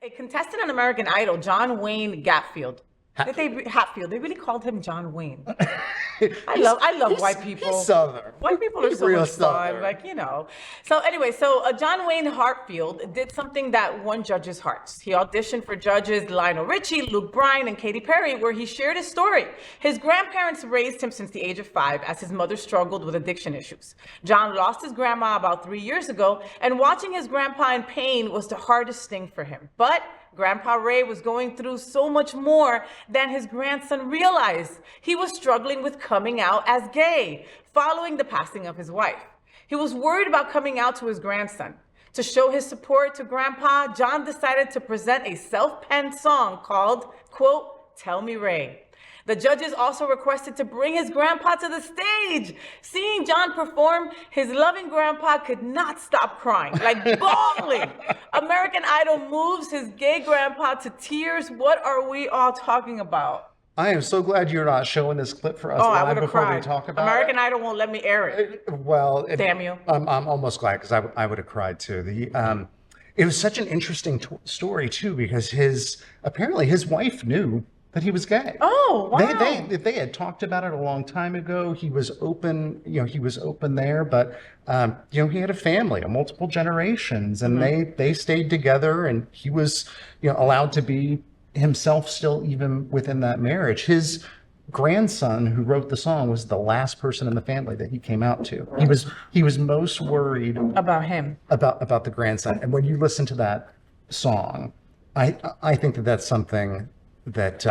A contestant on American Idol, Jon Wayne Hatfield. Hatfield. They really called him Jon Wayne. I love white people. He's Southern. White people are so much fun, like, you know. So anyway, Jon Wayne Hatfield did something that won judges' hearts. He auditioned for judges Lionel Richie, Bryan, and Katy Perry, where he shared his story. His grandparents raised him since the age of 5 as his mother struggled with addiction issues. Jon lost his grandma about 3 years ago, and watching his grandpa in pain was the hardest thing for him. But Grandpa Ray was going through so much more than his grandson realized. He was struggling with coming out as gay following the passing of his wife. He was worried about coming out to his grandson. To show his support to Grandpa, Jon decided to present a self-penned song called, quote, "Tell Me Ray." The judges also requested to bring his grandpa to the stage. Seeing Jon perform, his loving grandpa could not stop crying, like bawling. American Idol moves his gay grandpa to tears. What are we all talking about? I am so glad you're not showing this clip for us live before we talk about American Idol won't let me air it. Well, damn you. I'm almost glad, because I would have cried too. It was such an interesting story too, because apparently his wife knew that he was gay. Oh, wow. They had talked about it a long time ago. He was open, he was open there, but he had a family of multiple generations, and they stayed together, and he was allowed to be himself still, even within that marriage. His grandson, who wrote the song, was the last person in the family that he came out to. He was most worried about him, about the grandson. And when you listen to that song, I think that that's something that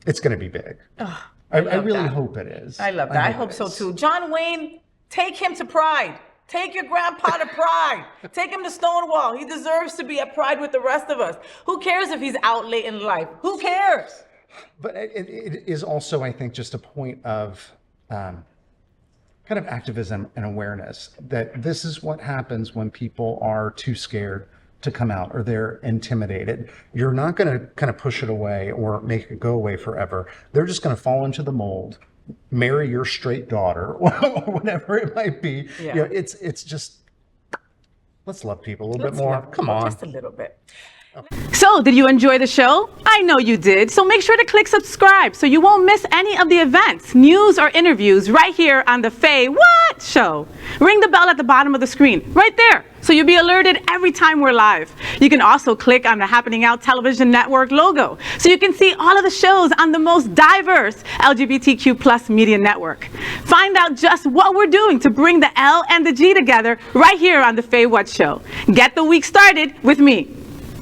it's going to be big. Oh, I really hope it is. I love that. I hope so too. Jon Wayne, take him to Pride. Take your grandpa to Pride. Take him to Stonewall. He deserves to be at Pride with the rest of us. Who cares if he's out late in life? Who cares? But it is also, I think, just a point of kind of activism and awareness that this is what happens when people are too scared to come out, or they're intimidated. You're not going to kind of push it away or make it go away forever. They're just going to fall into the mold, marry your straight daughter, or whatever it might be. Yeah. It's just, let's love people a little bit more. Come on. Just a little bit. So, did you enjoy the show? I know you did. So make sure to click subscribe so you won't miss any of the events, news, or interviews right here on the FayWhat show. Ring the bell at the bottom of the screen, right there, so you'll be alerted every time we're live. You can also click on the Happening Out Television Network logo so you can see all of the shows on the most diverse LGBTQ+ media network. Find out just what we're doing to bring the L and the G together right here on the FayWhat show. Get the week started with me.